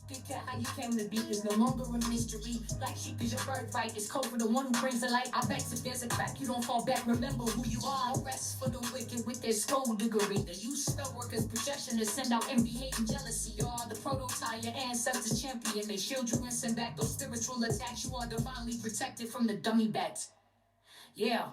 Big cat, how you came to be is no longer a mystery. Black sheep is your birthright. It's code for the one who brings the light. I bet if there's a crack, you don't fall back. Remember who you are. No rest for the wicked with their skullduggery. The use spell workers' projection to send out envy, hate, and jealousy. You are the prototype, your ancestors champion. They shield you and send back those spiritual attacks. You are divinely protected from the dummy bats. Yeah.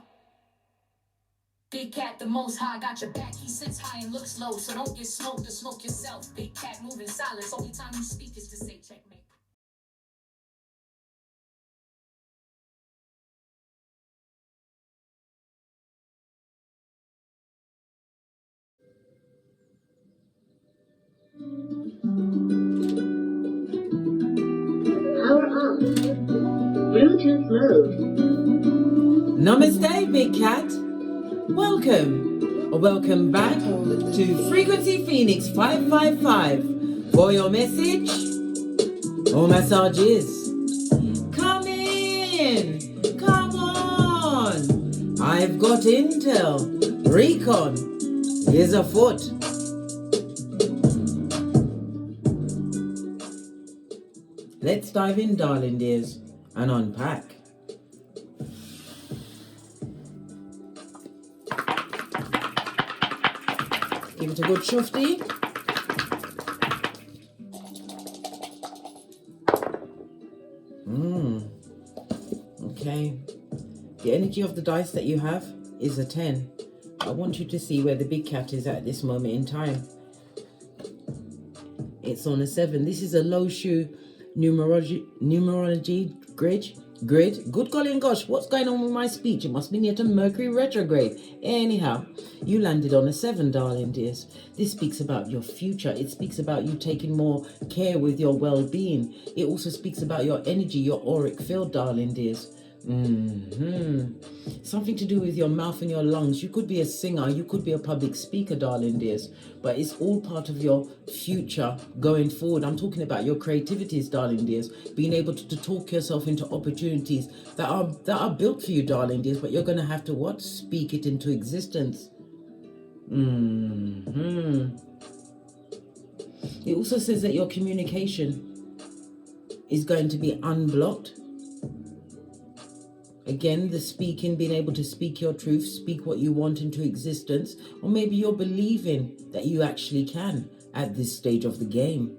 Big cat, the most high, got your back. He sits high and looks low, so don't get smoked or smoke yourself. Big cat moving silence. Only time you speak is to say checkmate. Power on. Bluetooth mode. Namaste, Big Cat. Welcome back to Frequency Phoenix 555 for your message or messages. Come in, come on. I've got intel. Recon is afoot. Let's dive in, darling dears, and unpack. Give it a good shufty. Okay. The energy of the dice that you have is a 10. I want you to see where the big cat is at this moment in time. It's on a 7. This is a low shoe numerology grid. Good golly gosh, what's going on with my speech? It must be near to Mercury retrograde. Anyhow, you landed on a 7, darling dears. This speaks about your future. It speaks about you taking more care with your well-being. It also speaks about your energy, your auric field, darling dears. Something to do with your mouth and your lungs. You could be a singer, you could be a public speaker, darling dears, but it's all part of your future going forward. I'm talking about your creativities, darling dears, being able to talk yourself into opportunities that are built for you, darling dears, but you're going to have to what? Speak it into existence. It also says that your communication is going to be unblocked. Again, the speaking, being able to speak your truth, speak what you want into existence, or maybe you're believing that you actually can at this stage of the game.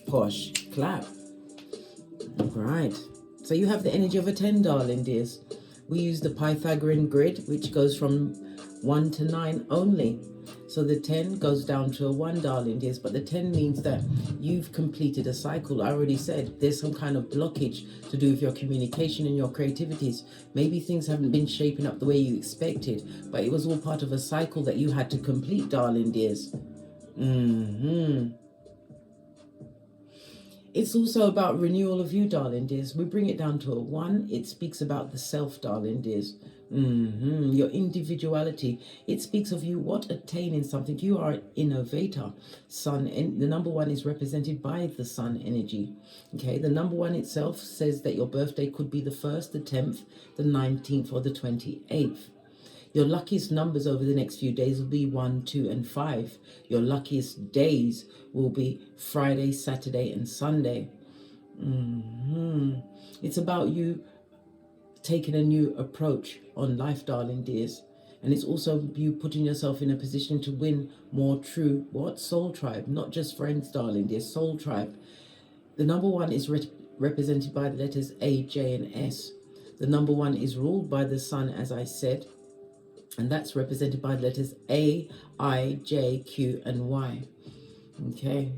Posh, clap. Right. So you have the energy of a 10, darling dears. We use the Pythagorean grid, which goes from 1 to 9 only. So the 10 goes down to a 1, darling dears, but the 10 means that you've completed a cycle. I already said there's some kind of blockage to do with your communication and your creativities. Maybe things haven't been shaping up the way you expected, but it was all part of a cycle that you had to complete, darling dears. It's also about renewal of you, darling dears. We bring it down to a 1. It speaks about the self, darling dears. Your individuality. It speaks of you attaining something. You are an innovator. Sun, and the number 1 is represented by the sun energy. Okay, the number 1 itself says that your birthday could be the 1st, the 10th, the 19th, or the 28th. Your luckiest numbers over the next few days will be 1, 2, and 5. Your luckiest days will be Friday, Saturday, and Sunday. It's about you taking a new approach on life, darling dears. And it's also you putting yourself in a position to win more true, soul tribe, not just friends, darling dears, soul tribe. The number 1 is represented by the letters A, J, and S. The number 1 is ruled by the sun, as I said, and that's represented by the letters A, I, J, Q, and Y. Okay.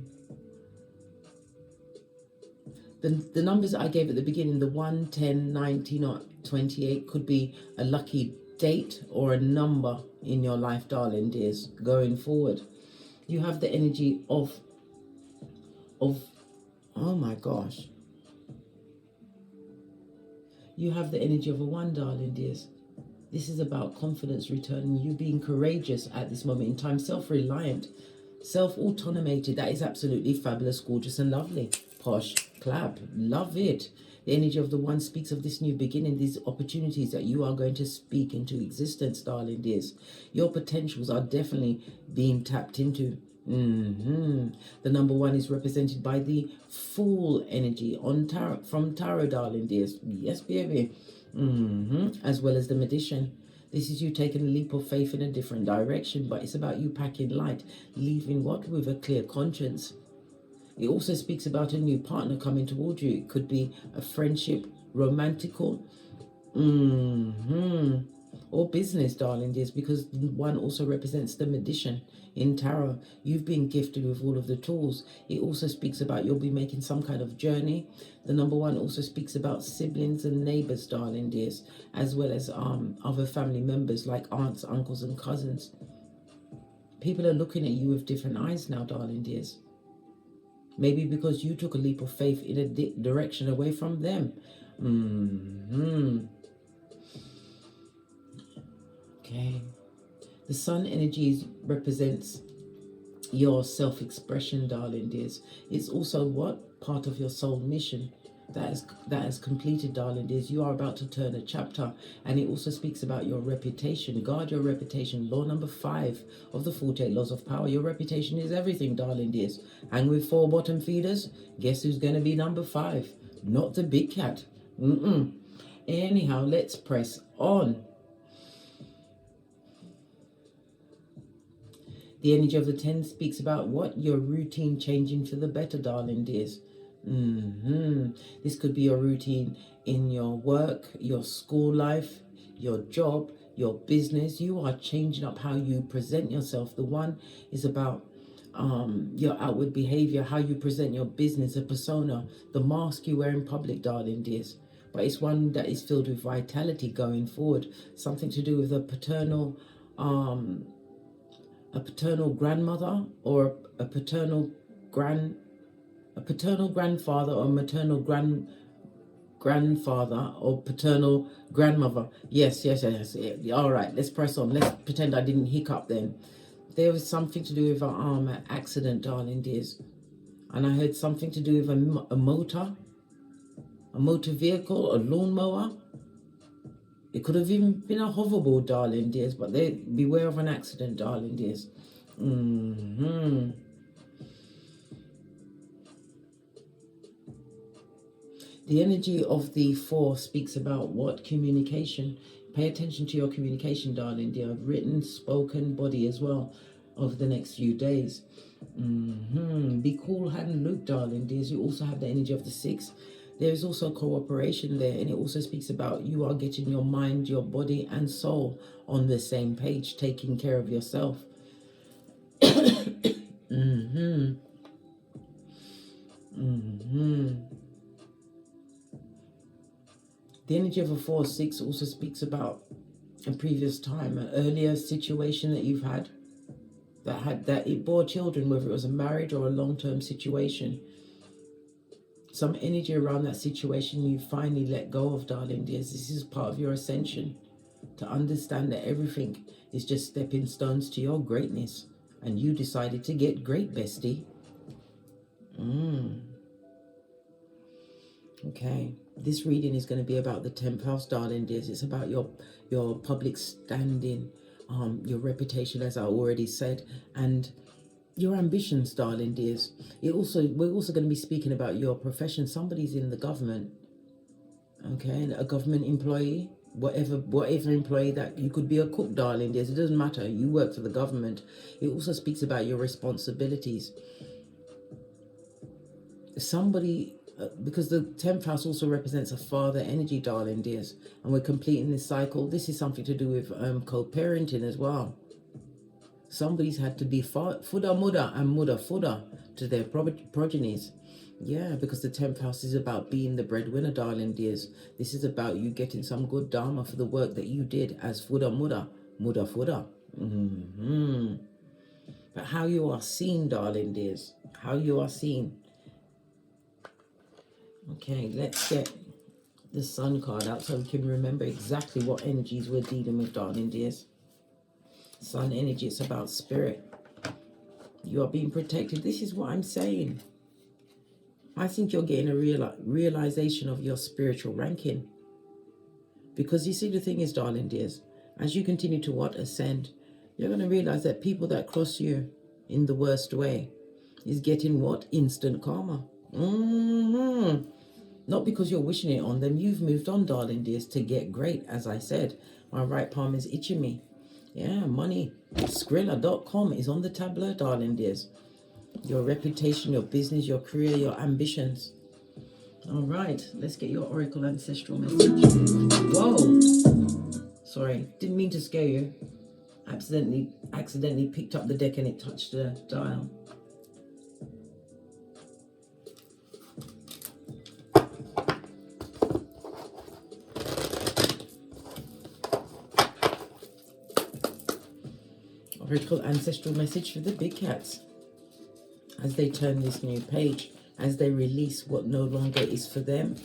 The numbers I gave at the beginning, the 1, 10, 19, or 28, could be a lucky date or a number in your life, darling dears, going forward. You have the energy of oh my gosh. You have the energy of a 1, darling dears. This is about confidence returning, you being courageous at this moment in time, self-reliant, self-autonomated. That is absolutely fabulous, gorgeous, and lovely. Posh, clap, love it. The energy of the 1 speaks of this new beginning, these opportunities that you are going to speak into existence, darling dears. Your potentials are definitely being tapped into. The number one is represented by the Fool energy on tarot, from tarot, darling dears. Yes, baby. As well as the Magician. This is you taking a leap of faith in a different direction, but it's about you packing light, leaving what with a clear conscience. It also speaks about a new partner coming towards you. It could be a friendship, romantical, or business, darling dears, because one also represents the Magician in tarot. You've been gifted with all of the tools. It also speaks about you'll be making some kind of journey. The number one also speaks about siblings and neighbors, darling dears, as well as other family members like aunts, uncles, and cousins. People are looking at you with different eyes now, darling dears. Maybe because you took a leap of faith in a direction away from them. Okay. The Sun energy represents your self-expression, darling dears. It's also what? Part of your soul mission that is completed, darling dears. You are about to turn a chapter, and it also speaks about your reputation. Guard your reputation. Law number 5 of the 48 laws of power. Your reputation is everything, darling dears. Hang with 4 bottom feeders. Guess who's going to be number 5? Not the big cat. Anyhow, let's press on. The energy of the 10 speaks about what? Your routine changing for the better, darling dears. This could be your routine in your work, your school life, your job, your business. You are changing up how you present yourself. The one is about your outward behavior, how you present your business, a persona, the mask you wear in public, darling dears. But it's one that is filled with vitality going forward. Something to do with a paternal grandmother, or a paternal grandfather, or maternal grandfather, or paternal grandmother. Yes. All right, let's press on. Let's pretend I didn't hiccup then. There was something to do with an accident, darling dears. And I heard something to do with a motor vehicle, a lawnmower. It could have even been a hoverboard, darling dears, but beware of an accident, darling dears. The energy of the 4 speaks about what? Communication. Pay attention to your communication, darling dear. Written, spoken, body as well, over the next few days. Be cool, hand Luke, darling dears. You also have the energy of the 6. There is also cooperation there, and it also speaks about you are getting your mind, your body, and soul on the same page, taking care of yourself. The energy of a 4-6 also speaks about a previous time, an earlier situation that you've had that it bore children, whether it was a marriage or a long-term situation. Some energy around that situation you finally let go of, darling dears. This is part of your ascension, to understand that everything is just stepping stones to your greatness, and you decided to get great, bestie. Okay, this reading is going to be about the 10th house, darling dears. It's about your public standing, your reputation, as I already said, and your ambitions, darling dears. We're also going to be speaking about your profession. Somebody's in the government, okay, a government employee, whatever employee that you could be, a cook, darling dears. It doesn't matter. You work for the government. It also speaks about your responsibilities. Somebody, because the 10th house also represents a father energy, darling dears, and we're completing this cycle. This is something to do with co-parenting as well. Somebody's had to be fooder mudder and mudder fooder to their progenies. Yeah, because the 10th house is about being the breadwinner, darling dears. This is about you getting some good dharma for the work that you did as fooder mudder fooder. But how you are seen, darling dears, how you are seen. Okay, let's get the Sun card out so we can remember exactly what energies we're dealing with, darling dears. Sun energy, it's about spirit. You are being protected. This is what I'm saying. I think you're getting a realization of your spiritual ranking. Because you see, the thing is, darling dears, as you continue to ascend, you're going to realize that people that cross you in the worst way is getting what? Instant karma. Not because you're wishing it on them. You've moved on, darling dears, to get great. As I said, my right palm is itching me. Yeah, money. Skrilla.com is on the tableau, darling dears. Your reputation, your business, your career, your ambitions. All right, let's get your oracle ancestral message. Whoa. Sorry, didn't mean to scare you. Accidentally picked up the deck and it touched the dial. Oracle ancestral message for the big cats as they turn this new page, as they release what no longer is for them,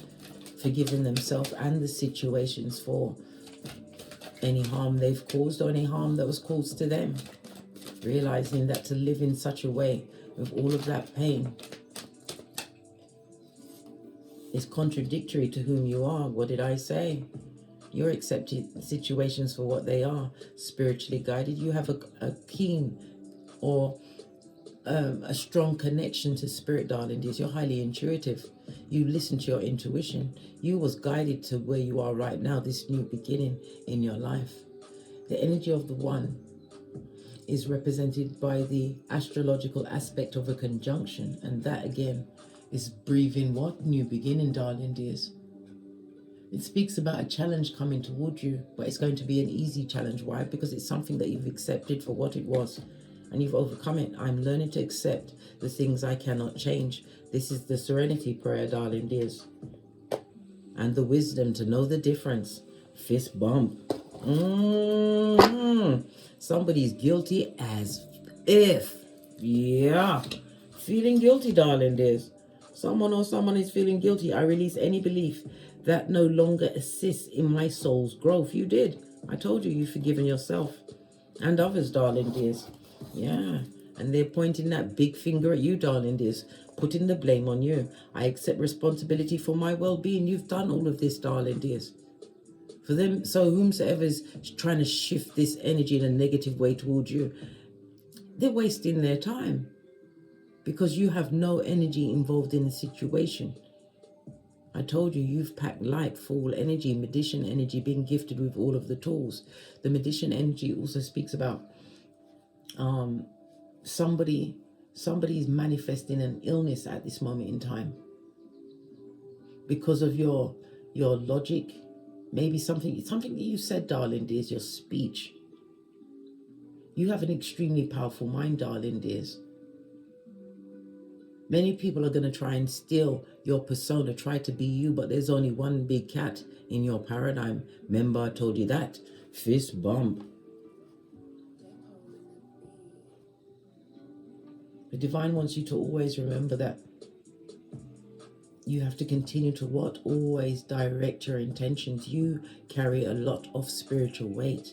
forgiving themselves and the situations for any harm they've caused or any harm that was caused to them, realizing that to live in such a way with all of that pain is contradictory to whom you are. What did I say? You're accepting situations for what they are, spiritually guided. You have a keen or a strong connection to spirit, darling dears. You're highly intuitive. You listen to your intuition. You was guided to where you are right now, this new beginning in your life. The energy of the one is represented by the astrological aspect of a conjunction, and that again is breathing what? New beginning, darling dears. It speaks about a challenge coming towards you, but it's going to be an easy challenge. Why? Because it's something that you've accepted for what it was and you've overcome it. I'm learning to accept the things I cannot change. This is the serenity prayer, darling dears. And the wisdom to know the difference. Fist bump. Somebody's guilty as if. Yeah. Feeling guilty, darling dears. Someone is feeling guilty. I release any belief that no longer assists in my soul's growth. You did. I told you, you've forgiven yourself and others, darling dears. Yeah. And they're pointing that big finger at you, darling dears, putting the blame on you. I accept responsibility for my well-being. You've done all of this, darling dears. For them, so whomsoever is trying to shift this energy in a negative way towards you, they're wasting their time because you have no energy involved in the situation. I told you, you've packed light, full energy, magician energy, being gifted with all of the tools. The magician energy also speaks about somebody's manifesting an illness at this moment in time because of your logic. Maybe something that you said, darling dears, your speech. You have an extremely powerful mind, darling dears. Many people are going to try and steal your persona, try to be you, but there's only one big cat in your paradigm. Remember, I told you that. Fist bump. The divine wants you to always remember that you have to continue to what? Always direct your intentions. You carry a lot of spiritual weight.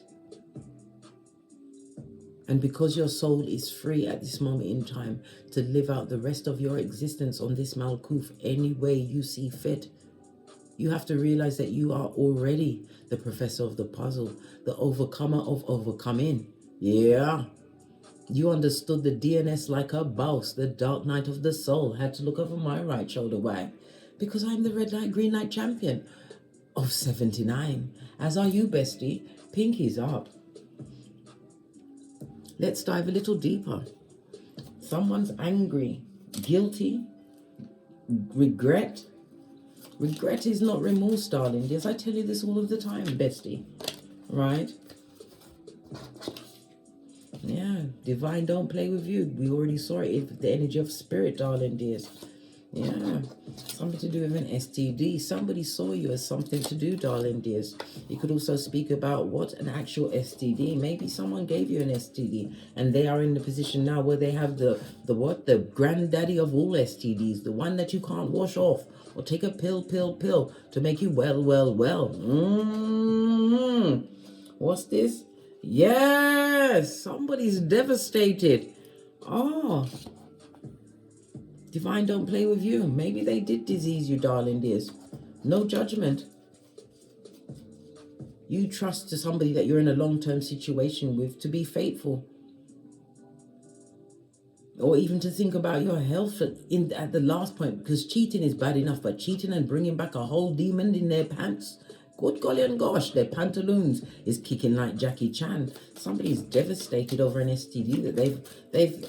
And because your soul is free at this moment in time to live out the rest of your existence on this Malkuth any way you see fit, you have to realize that you are already the professor of the puzzle, the overcomer of overcoming. Yeah. You understood the DNS like a boss. The dark night of the soul had to look over my right shoulder. Why? Because I'm the red light, green light champion of 79. As are you, bestie. Pinkies up. Let's dive a little deeper. Someone's angry, guilty, regret. Regret is not remorse, darling. Yes, I tell you this all of the time, bestie. Right? Yeah, divine don't play with you. We already saw it, the energy of spirit, darling dears. Yeah, something to do with an STD. Somebody saw you as something to do, darling dears. You could also speak about what an actual STD. Maybe someone gave you an STD and they are in the position now where they have the granddaddy of all STDs, the one that you can't wash off or take a pill to make you well. What's this? Yes, somebody's devastated. Oh, divine don't play with you. Maybe they did disease you, darling dears. No judgment. You trust to somebody that you're in a long-term situation with to be faithful. or even to think about your health at the last point, because cheating is bad enough, but cheating and bringing back a whole demon in their pants, good golly and gosh, their pantaloons is kicking like Jackie Chan. Somebody's devastated over an STD that they've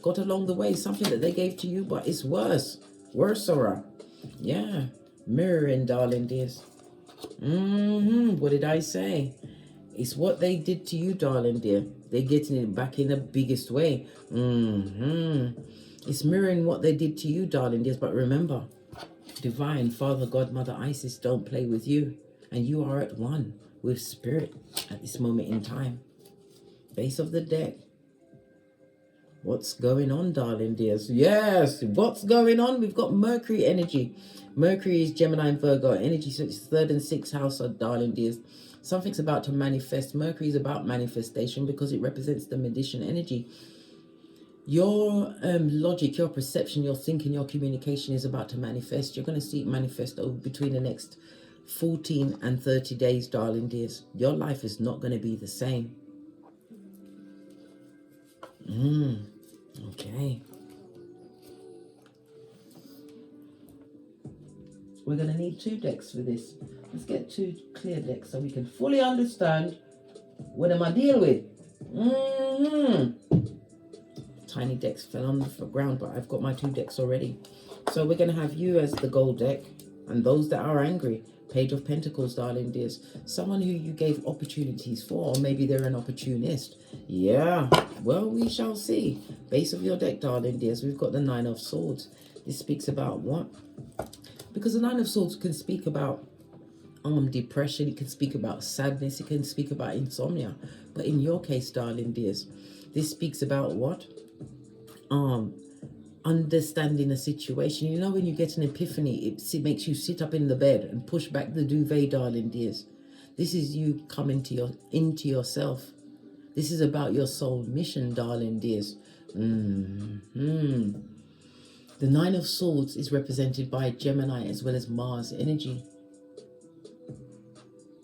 got along the way, something that they gave to you, but it's worse, Sarah. Yeah, mirroring, darling dears. What did I say? It's what they did to you, darling dear. They're getting it back in the biggest way. It's mirroring what they did to you, darling dears. But remember, Divine Father, God, Mother Isis don't play with you. And you are at one with Spirit at this moment in time. Base of the deck. What's going on, darling dears? Yes, what's going on? We've got Mercury energy. Mercury is Gemini and Virgo energy, so it's 3rd and 6th house, darling dears. Something's about to manifest. Mercury is about manifestation because it represents the magician energy. Your logic, your perception, your thinking, your communication is about to manifest. You're going to see it manifest over between the next 14 and 30 days, darling dears. Your life is not going to be the same. Okay. We're going to need 2 decks for this. Let's get 2 clear decks so we can fully understand what am I dealing with. Tiny decks fell on the ground, but I've got my 2 decks already. So we're going to have you as the gold deck, and those that are angry. Page of Pentacles, darling dears. Someone who you gave opportunities for, or maybe they're an opportunist. Yeah, well, we shall see. Base of your deck, darling dears. We've got the 9 of Swords. This speaks about what? Because the 9 of Swords can speak about depression. It can speak about sadness. It can speak about insomnia. But in your case, darling dears, this speaks about what? Understanding a situation. You know, when you get an epiphany, it makes you sit up in the bed and push back the duvet, darling dears. This is you coming into yourself. This is about your soul mission, darling dears. The 9 of Swords is represented by Gemini as well as Mars energy.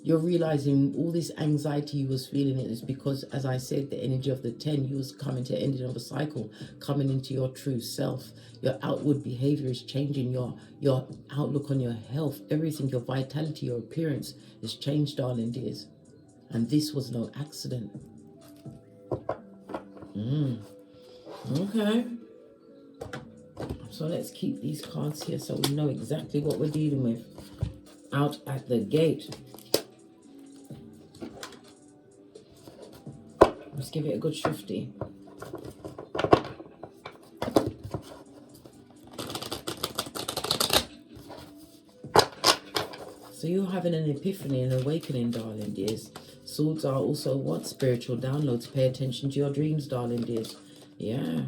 You're realizing all this anxiety you was feeling, it is because, as I said, the energy of the 10, you was coming to the ending of a cycle, coming into your true self. Your outward behavior is changing. Your outlook on your health, everything, your vitality, your appearance has changed, darling dears. And this was no accident. Okay. So let's keep these cards here so we know exactly what we're dealing with out at the gate. Let's give it a good shifty. So you're having an epiphany, an awakening, darling dears. Swords are also what? Spiritual downloads. Pay attention to your dreams, darling dears. Yeah,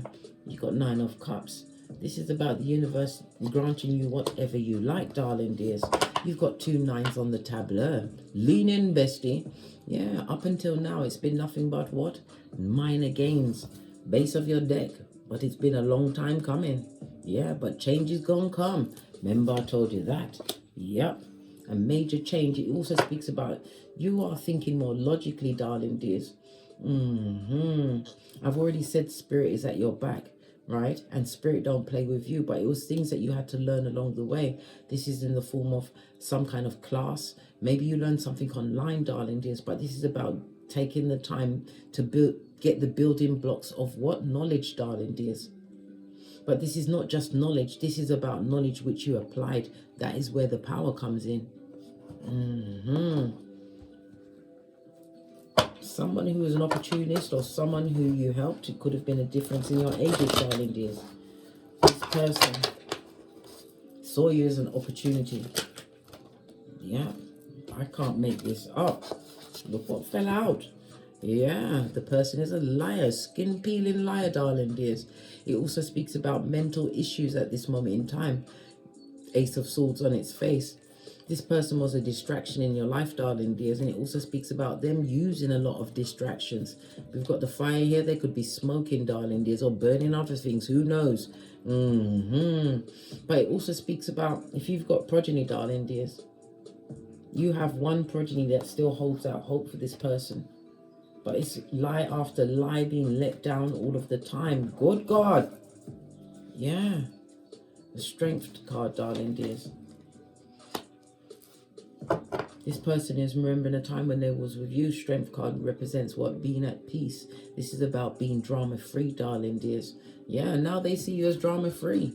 you got 9 of Cups. This is about the universe granting you whatever you like, darling dears. You've got 2 9s on the tableau. Lean in, bestie. Yeah, up until now, it's been nothing but what? Minor gains. Base of your deck. But it's been a long time coming. Yeah, but change is gonna come. Remember I told you that. Yep. A major change. It also speaks about you are thinking more logically, darling dears. I've already said Spirit is at your back. Right? And Spirit don't play with you, but it was things that you had to learn along the way. This is in the form of some kind of class. Maybe you learned something online, darling dears, but this is about taking the time to get the building blocks of what? Knowledge, darling dears. But this is not just knowledge. This is about knowledge which you applied. That is where the power comes in. Someone who is an opportunist or someone who you helped, it could have been a difference in your ages, darling dears. This person saw you as an opportunity. Yeah, I can't make this up. Look what fell out. Yeah, the person is a liar, skin peeling liar, darling dears. It also speaks about mental issues at this moment in time. Ace of Swords on its face. This person was a distraction in your life, darling dears, and it also speaks about them using a lot of distractions. We've got the fire here. They could be smoking, darling dears, or burning other things. Who knows? But it also speaks about if you've got progeny, darling dears, you have one progeny that still holds out hope for this person. But it's lie after lie being let down all of the time. Good God. Yeah. The strength card, darling dears. This person is remembering a time when they was with you. Strength card represents what? Being at peace. This is about being drama-free, darling dears. Yeah, now they see you as drama-free.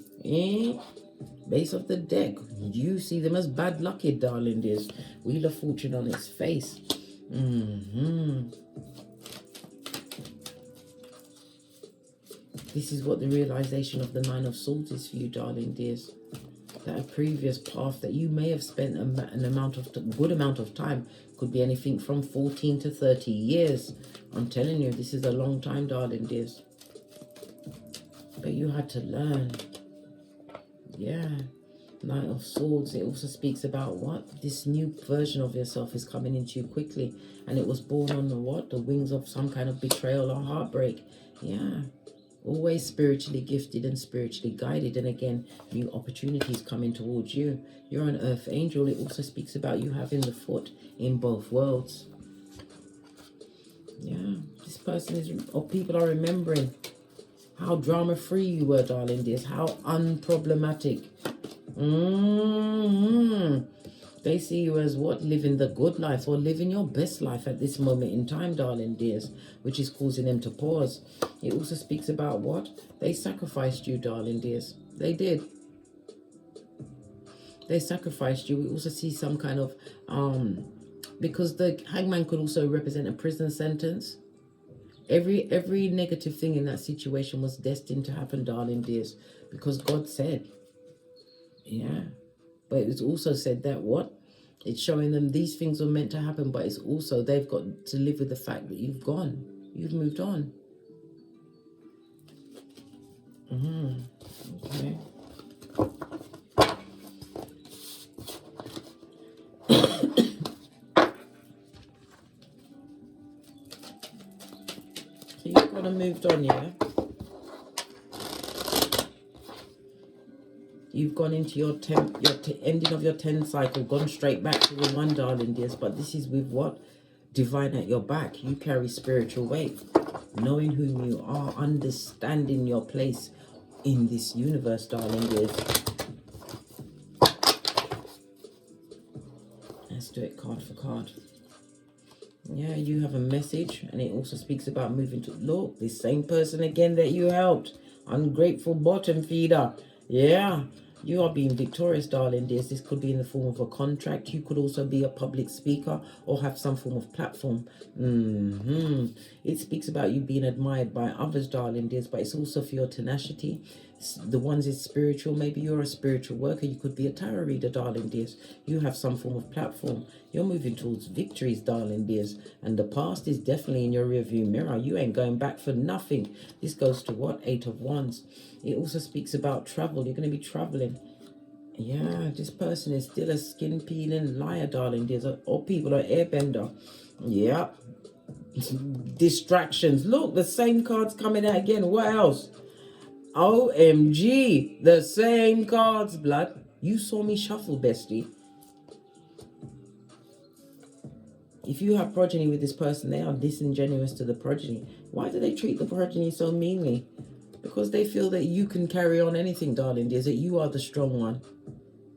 Base of the deck. You see them as bad lucky, darling dears. Wheel of Fortune on its face. This is what the realization of the Nine of Swords is for you, darling dears. That a previous path that you may have spent an good amount of time, could be anything from 14 to 30 years. I'm telling you, this is a long time, darling dears. But you had to learn. Yeah. Knight of Swords, it also speaks about what? This new version of yourself is coming into you quickly. And it was born on the what? The wings of some kind of betrayal or heartbreak. Yeah. Always spiritually gifted and spiritually guided. And again, new opportunities coming towards you. You're an earth angel. It also speaks about you having the foot in both worlds. Yeah. This person is, or people are remembering how drama-free you were, darling dears. How unproblematic. They see you as what? Living the good life or living your best life at this moment in time, darling dears, which is causing them to pause. It also speaks about what? They sacrificed you, darling dears. They did. They sacrificed you. We also see some kind of, because the hangman could also represent a prison sentence. Every negative thing in that situation was destined to happen, darling dears, because God said. Yeah. But it was also said that what? It's showing them these things were meant to happen, but it's also they've got to live with the fact that you've gone. You've moved on. Okay. So you've got to moved on, yeah? You've gone into your ending of your 10 cycle, gone straight back to the one, darling dears. But this is with what? Divine at your back. You carry spiritual weight. Knowing whom you are, understanding your place in this universe, darling dears. Let's do it card for card. Yeah, you have a message, and it also speaks about moving to, look, this same person again that you helped. Ungrateful bottom feeder. Yeah. You are being victorious, darling dears. This could be in the form of a contract. You could also be a public speaker or have some form of platform. It speaks about you being admired by others, darling dears, but it's also for your tenacity. The ones is spiritual. Maybe you're a spiritual worker. You could be a tarot reader, darling dears. You have some form of platform. You're moving towards victories, darling dears. And the past is definitely in your rearview mirror. You ain't going back for nothing. This goes to what? 8 of Wands. It also speaks about travel. You're going to be traveling. Yeah, this person is still a skin peeling liar, darling dears. Or people are airbender. Yeah. Distractions. Look, the same cards coming out again. What else? OMG, the same cards, blood. You saw me shuffle, bestie. If you have progeny with this person, they are disingenuous to the progeny. Why do they treat the progeny so meanly? Because they feel that you can carry on anything, darling dears, that you are the strong one.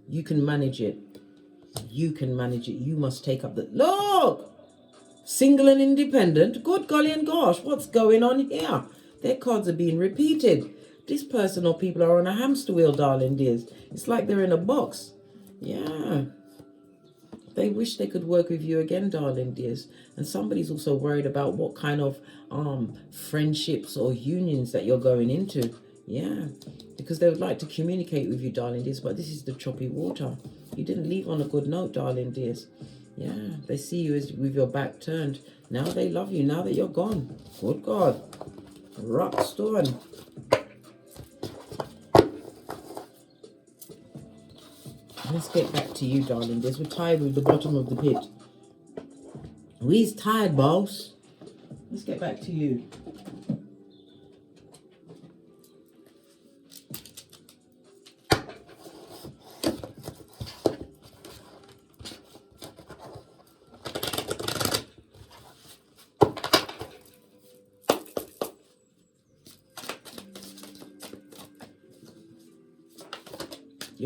You can manage it. You can manage it. You must take up the... Look! Single and independent. Good golly and gosh, what's going on here? Their cards are being repeated. This person or people are on a hamster wheel, darling dears. It's like they're in a box. Yeah. They wish they could work with you again, darling dears. And somebody's also worried about what kind of friendships or unions that you're going into. Yeah. Because they would like to communicate with you, darling dears. But this is the choppy water. You didn't leave on a good note, darling dears. Yeah. They see you as with your back turned. Now they love you. Now that you're gone. Good God. Rock stone. Let's get back to you, darling dears. We're tired with the bottom of the pit. We's tired, boss. Let's get back to you.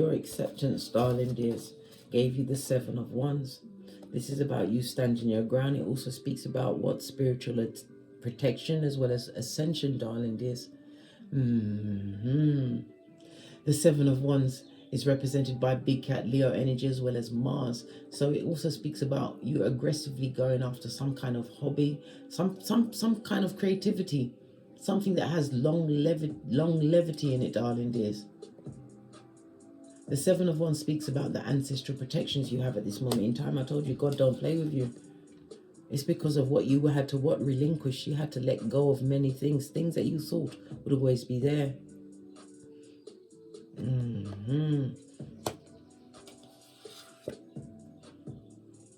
your acceptance, darling dears, gave you the Seven of Wands. This is about you standing your ground. It also speaks about what spiritual protection as well as ascension, darling dears. The Seven of Wands is represented by Big Cat Leo energy as well as Mars. So it also speaks about you aggressively going after some kind of hobby, some kind of creativity, something that has long levity in it, darling dears. The Seven of Wands speaks about the ancestral protections you have at this moment in time. I told you, God don't play with you. It's because of what you had to relinquish. You had to let go of many things that you thought would always be there.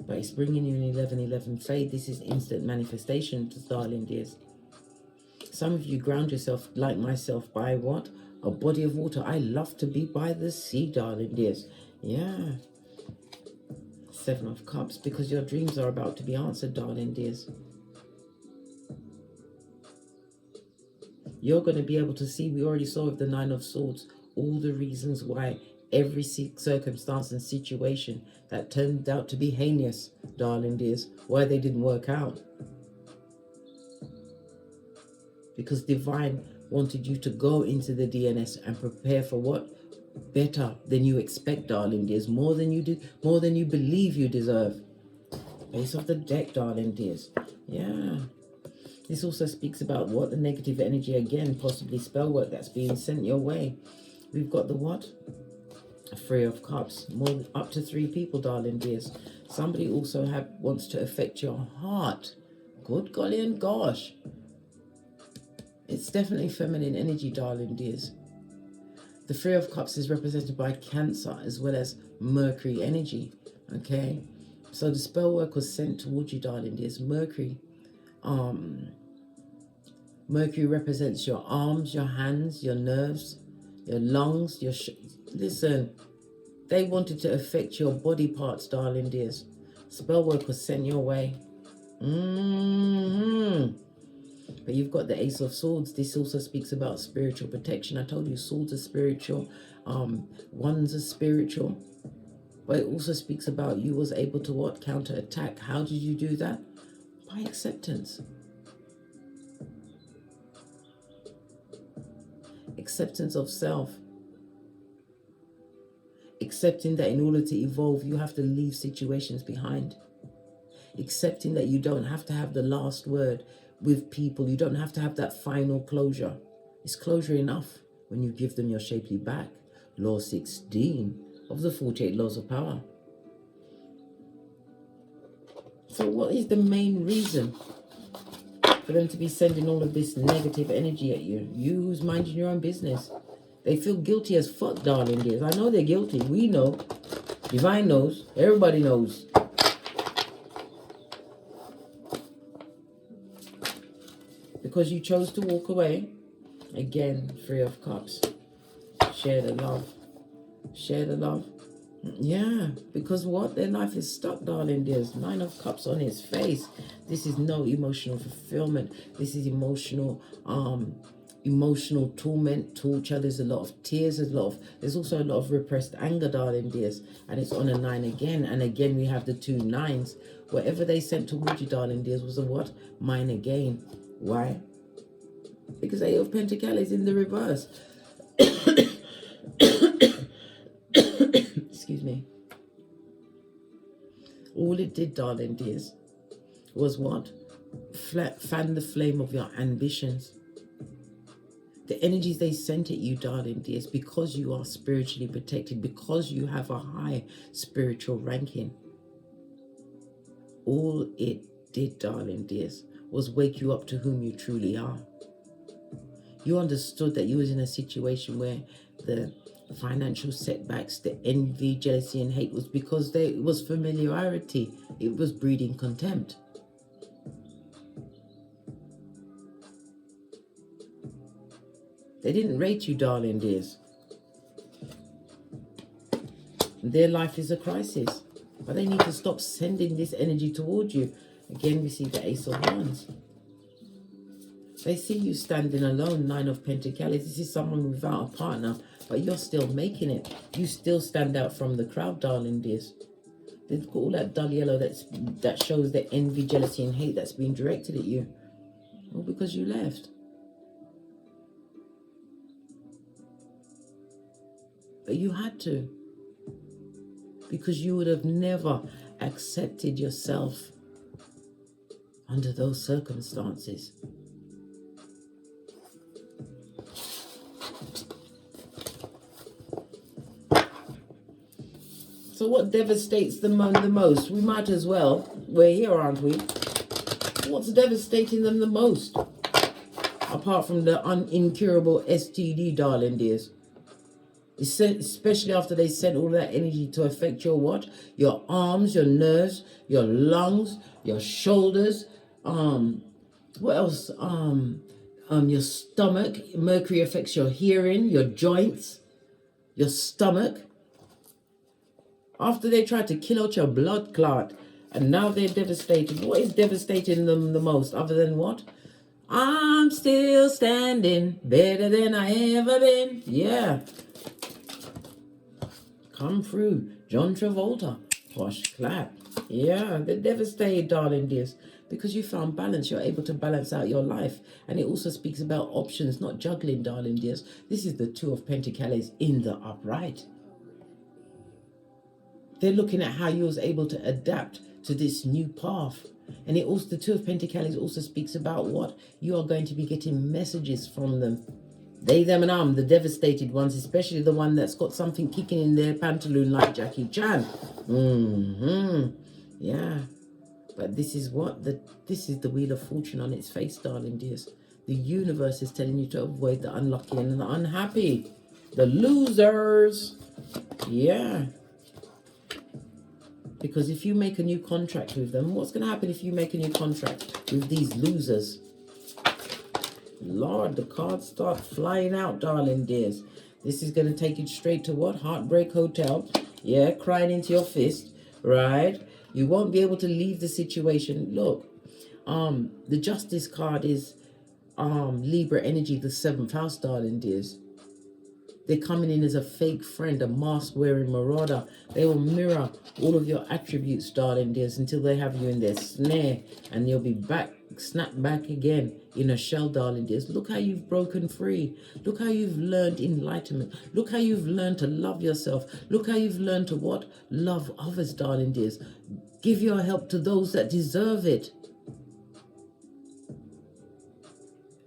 But it's bringing you an 11-11 fade. This is instant manifestation, darling dears. Some of you ground yourself, like myself, by what? A body of water. I love to be by the sea, darling dears. Yeah. Seven of Cups, because your dreams are about to be answered, darling dears. You're going to be able to see, we already saw with the Nine of Swords, all the reasons why every circumstance and situation that turned out to be heinous, darling dears, why they didn't work out. Because Divine wanted you to go into the DNS and prepare for what? Better than you expect, darling dears. More than you believe you deserve. Ace of the deck, darling dears. Yeah. This also speaks about what? The negative energy again, possibly spell work that's being sent your way. We've got the what? A Three of Cups. More up to 3 people, darling dears. Somebody also wants to affect your heart. Good golly and gosh. It's definitely feminine energy, darling dears. The Three of Cups is represented by Cancer as well as Mercury energy. Okay? So the spell work was sent towards you, darling dears. Mercury represents your arms, your hands, your nerves, your lungs, listen, they wanted to affect your body parts, darling dears. Spell work was sent your way. But you've got the Ace of Swords. This also speaks about spiritual protection. I told you swords are spiritual, wands are spiritual. But it also speaks about you was able to what? Counter-attack. How did you do that? By acceptance. Acceptance of self. Accepting that in order to evolve, you have to leave situations behind. Accepting that you don't have to have the last word with people. You don't have to have that final closure. It's closure enough when you give them your shapely back. Law 16 of the 48 laws of power. So what is the main reason for them to be sending all of this negative energy at you? You who's minding your own business. They feel guilty as fuck, darling dears. I know they're guilty. We know. Divine knows. Everybody knows. Because you chose to walk away. Again, Three of Cups. Share the love. Share the love. Yeah, because what? Their life is stuck, darling dears. Nine of Cups on his face. This is no emotional fulfillment. This is emotional torment, torture. There's a lot of tears. There's also a lot of repressed anger, darling dears. And it's on a 9 again. And again, we have the 2 9s. Whatever they sent towards you, darling dears, was a what? Mine again. Why? Because 8 of Pentacles is in the reverse. Excuse me. All it did, darling dears, was what? Fan the flame of your ambitions. The energies they sent at you, darling dears, because you are spiritually protected, because you have a high spiritual ranking. All it did, darling dears, was wake you up to whom you truly are. You understood that you was in a situation where the financial setbacks, the envy, jealousy, and hate was because it was familiarity. It was breeding contempt. They didn't rate you, darling dears. Their life is a crisis. But they need to stop sending this energy towards you. Again, we see the Ace of Wands. They see you standing alone, 9 of Pentacles. This is someone without a partner. but you're still making it. You still stand out from the crowd, darling dears. They've got all that dull yellow that shows the envy, jealousy, and hate that's being directed at you. All because you left. But you had to. Because you would have never accepted yourself under those circumstances. So what devastates them the most? We might as well. We're here, aren't we? What's devastating them the most? Apart from the incurable STD, darling dears. Especially after they sent all that energy to affect your what? Your arms, your nerves, your lungs, your shoulders. What else? Your stomach. Mercury affects your hearing, your joints, your stomach. After they tried to kill out your blood clot, and now they're devastated. What is devastating them the most, other than what? I'm still standing, better than I ever been. Yeah. Come through, John Travolta. Posh clap. Yeah, they're devastated, darling dears. Because you found balance, you're able to balance out your life. And it also speaks about options, not juggling, darling dears. This is the Two of Pentacles in the upright. They're looking at how you was able to adapt to this new path. And it also, the Two of Pentacles also speaks about what? You are going to be getting messages from them. They, them, and the devastated ones, especially the one that's got something kicking in their pantaloon like Jackie Chan. Yeah. But this is what? This is the Wheel of Fortune on its face, darling dears. The universe is telling you to avoid the unlucky and the unhappy. The losers. Yeah. Because if you make a new contract with them, what's going to happen if you make a new contract with these losers? Lord, the cards start flying out, darling dears. This is going to take you straight to what? Heartbreak Hotel. Yeah, crying into your fist, right? You won't be able to leave the situation. Look, the Justice card is Libra energy, the 7th house, darling dears. They're coming in as a fake friend, a mask-wearing marauder. They will mirror all of your attributes, darling dears, until they have you in their snare. And you'll be snapped back again in a shell, darling dears. Look how you've broken free. Look how you've learned enlightenment. Look how you've learned to love yourself. Look how you've learned to what? Love others, darling dears. Give your help to those that deserve it.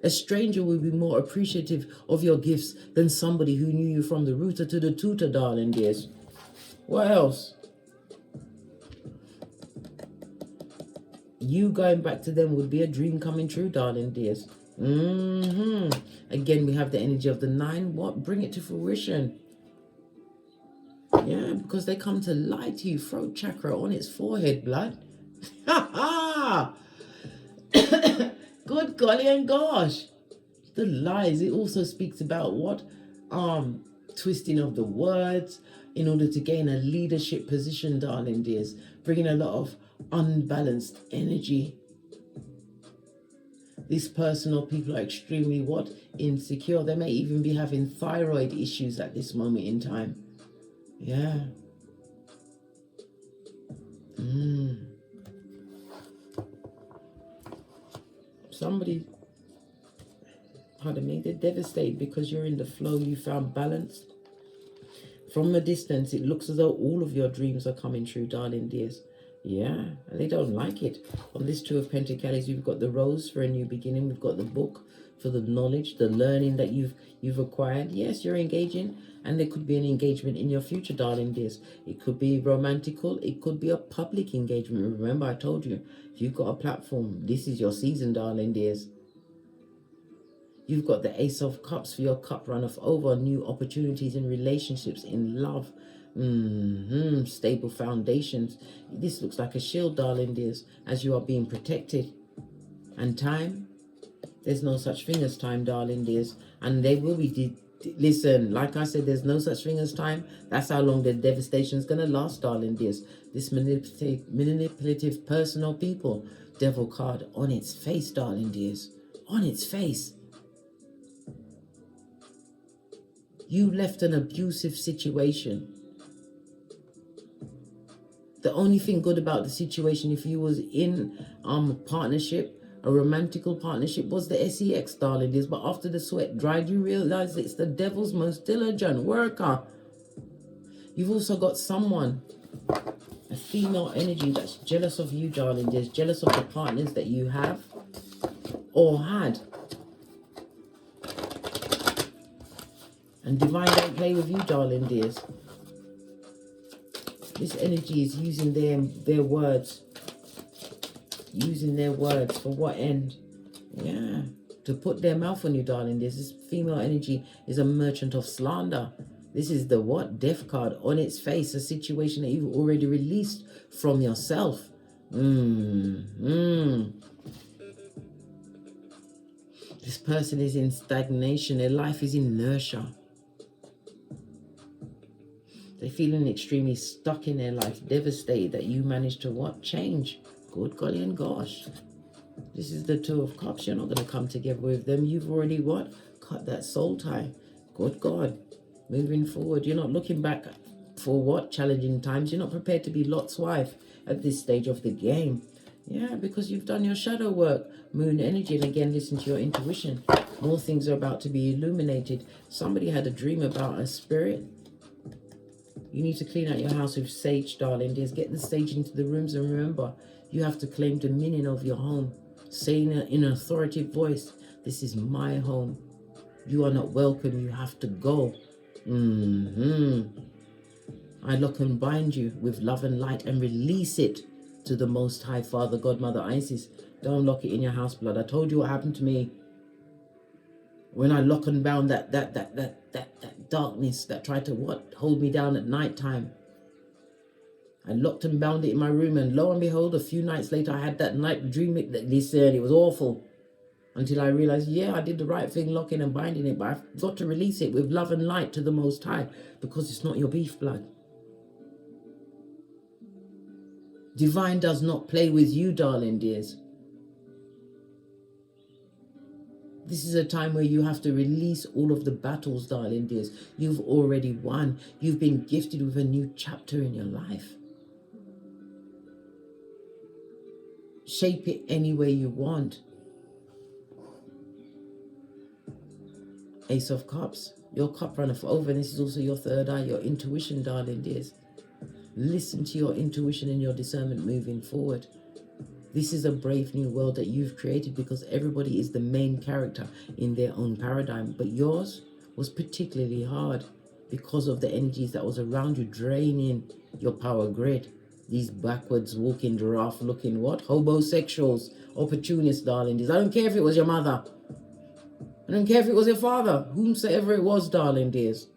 A stranger will be more appreciative of your gifts than somebody who knew you from the rooter to the tutor, darling dears. What else? You going back to them would be a dream coming true, darling dears. Again, we have the energy of the 9. What? Bring it to fruition. Yeah, because they come to lie to you. Throat chakra on its forehead, blood. Ha ha! Good golly and gosh. The lies. It also speaks about what? Twisting of the words in order to gain a leadership position, darling dears. Bringing a lot of unbalanced energy. These person or people are extremely what? Insecure. They may even be having thyroid issues at this moment in time. Yeah. Somebody, pardon me, they're devastated because you're in the flow. You found balance. From a distance, it looks as though all of your dreams are coming true, darling dears. Yeah, and they don't like it. On this Two of Pentacles, we've got the rose for a new beginning. We've got the book for the knowledge, the learning that you've acquired. Yes, you're engaging, and there could be an engagement in your future, darling dears. It could be romantical. It could be a public engagement. Remember, I told you, if you've got a platform, this is your season, darling dears. You've got the Ace of Cups for your cup runneth over. New opportunities in relationships, in love. Stable foundations. This looks like a shield, darling dears, as you are being protected. And time, there's no such thing as time, darling dears. And they will be, listen, like I said, there's no such thing as time. That's how long the devastation is going to last, darling dears. This manipulative person or people, devil card on its face, darling dears. On its face. You left an abusive situation. The only thing good about the situation, if you was in partnership, a romantical partnership, was the sex, darling. Is but after the sweat dried, you realize it's the devil's most diligent worker. You've also got someone, a female energy, that's jealous of you, darling. There's jealous of the partners that you have or had. And divine don't play with you, darling dears. This energy is using their words. Using their words for what end? Yeah. To put their mouth on you, darling dears. This female energy is a merchant of slander. This is the what? Death card on its face. A situation that you've already released from yourself. This person is in stagnation. Their life is inertia. They're feeling extremely stuck in their life, devastated that you managed to what? Change. Good golly and gosh. This is the Two of Cups. You're not going to come together with them. You've already what? Cut that soul tie. Good God. Moving forward. You're not looking back for what? Challenging times. You're not prepared to be Lot's wife at this stage of the game. Yeah, because you've done your shadow work. Moon energy. And again, listen to your intuition. More things are about to be illuminated. Somebody had a dream about a spirit. You need to clean out your house with sage, darling dears. Get the sage into the rooms, and remember, you have to claim dominion of your home. Saying in an authoritative voice, this is my home. You are not welcome. You have to go. I lock and bind you with love and light and release it to the Most High Father, God, Mother Isis. Don't lock it in your house, blood. I told you what happened to me when I lock and bound that darkness that tried to what? Hold me down at night time. I locked and bound it in my room, and lo and behold, a few nights later, I had that night dream. Listen, it was awful. Until I realized, yeah, I did the right thing, locking and binding it, but I've got to release it with love and light to the Most High, because it's not your beef, blood. Divine does not play with you, darling dears. This is a time where you have to release all of the battles, darling dears. You've already won. You've been gifted with a new chapter in your life. Shape it any way you want. Ace of Cups. Your cup runneth over, and this is also your third eye, your intuition, darling dears. Listen to your intuition and your discernment moving forward. This is a brave new world that you've created, because everybody is the main character in their own paradigm. But yours was particularly hard because of the energies that was around you, draining your power grid. These backwards walking, giraffe looking what? Homosexuals, opportunists, darling dears. I don't care if it was your mother. I don't care if it was your father. Whomsoever it was, darling dears.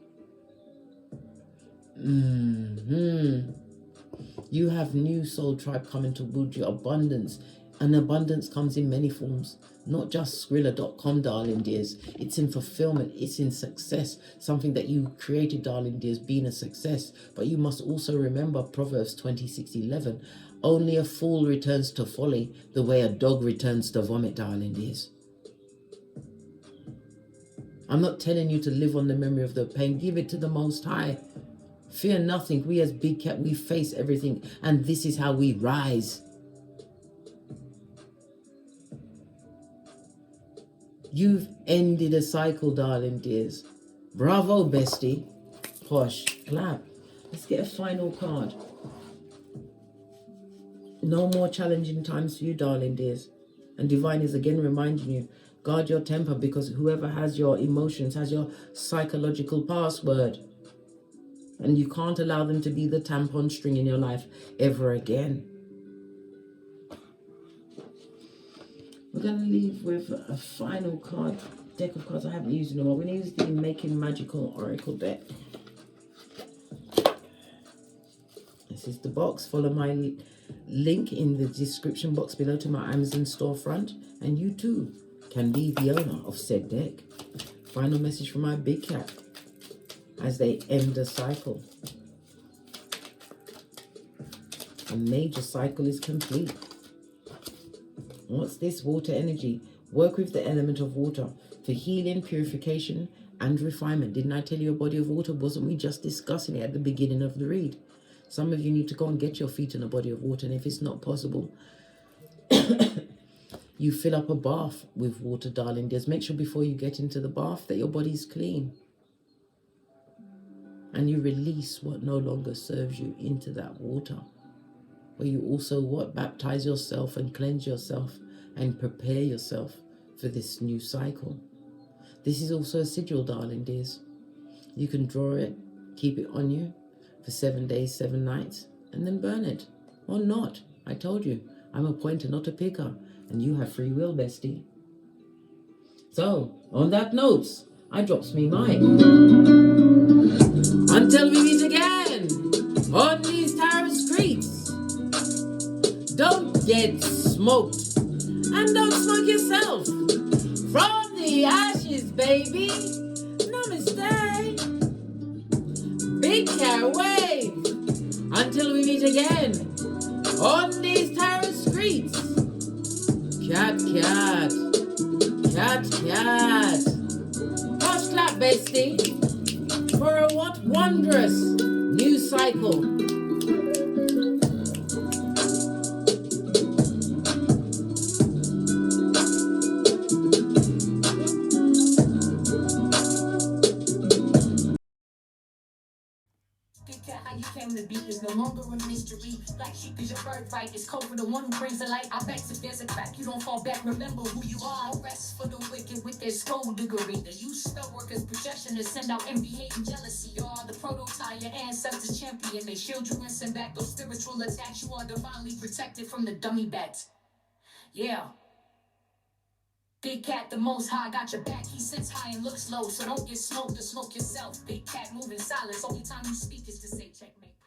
You have new soul tribe coming towards you. Abundance. And abundance comes in many forms. Not just Skrilla.com, darling dears. It's in fulfillment. It's in success. Something that you created, darling dears, being a success. But you must also remember Proverbs 26:11. Only a fool returns to folly the way a dog returns to vomit, darling dears. I'm not telling you to live on the memory of the pain. Give it to the Most High. Fear nothing. We as Big Cat, we face everything. And this is how we rise. You've ended a cycle, darling dears. Bravo, bestie. Posh. Clap. Let's get a final card. No more challenging times for you, darling dears. And Divine is again reminding you, guard your temper, because whoever has your emotions has your psychological password. And you can't allow them to be the tampon string in your life ever again. We're going to leave with a final card, deck of cards I haven't used in a while. We're going to use the Making Magical Oracle deck. This is the box. Follow my link in the description box below to my Amazon storefront, and you too can be the owner of said deck. Final message from my Big Cat as they end the cycle. A major cycle is complete. What's this? Water energy. Work with the element of water for healing, purification, and refinement. Didn't I tell you a body of water? Wasn't we just discussing it at the beginning of the read? Some of you need to go and get your feet in a body of water, and if it's not possible, you fill up a bath with water, darling. Just make sure before you get into the bath that your body's clean. And you release what no longer serves you into that water. Where you also baptize yourself and cleanse yourself and prepare yourself for this new cycle. This is also a sigil, darling dears. You can draw it, keep it on you for 7 days, 7 nights, and then burn it. Or not. I told you, I'm a pointer, not a picker. And you have free will, bestie. So, on that note, I drops me mic. Until we meet again on these tarot streets, don't get smoked. And don't smoke yourself. From the ashes, baby. Namaste. Big cat wave. Until we meet again on these tarot streets. Cat, cat. Cat, cat. Hush clap, bestie. For a what wondrous new cycle. How you came to be is no longer a mystery. Black sheep is your birthright. It's code for the one who brings the light. I bet if there's a crack, you don't fall back. Remember who you are. No rest for the wicked with their skullduggery. The use spell workers' projection to send out envy, hate, and jealousy. You are the prototype, your ancestors champion. They shield you and send back those spiritual attacks. You are divinely protected from the dummy bats. Yeah. Big cat, the most high, got your back. He sits high and looks low, so don't get smoked or smoke yourself. Big cat moving silence. Only time you speak is to say checkmate.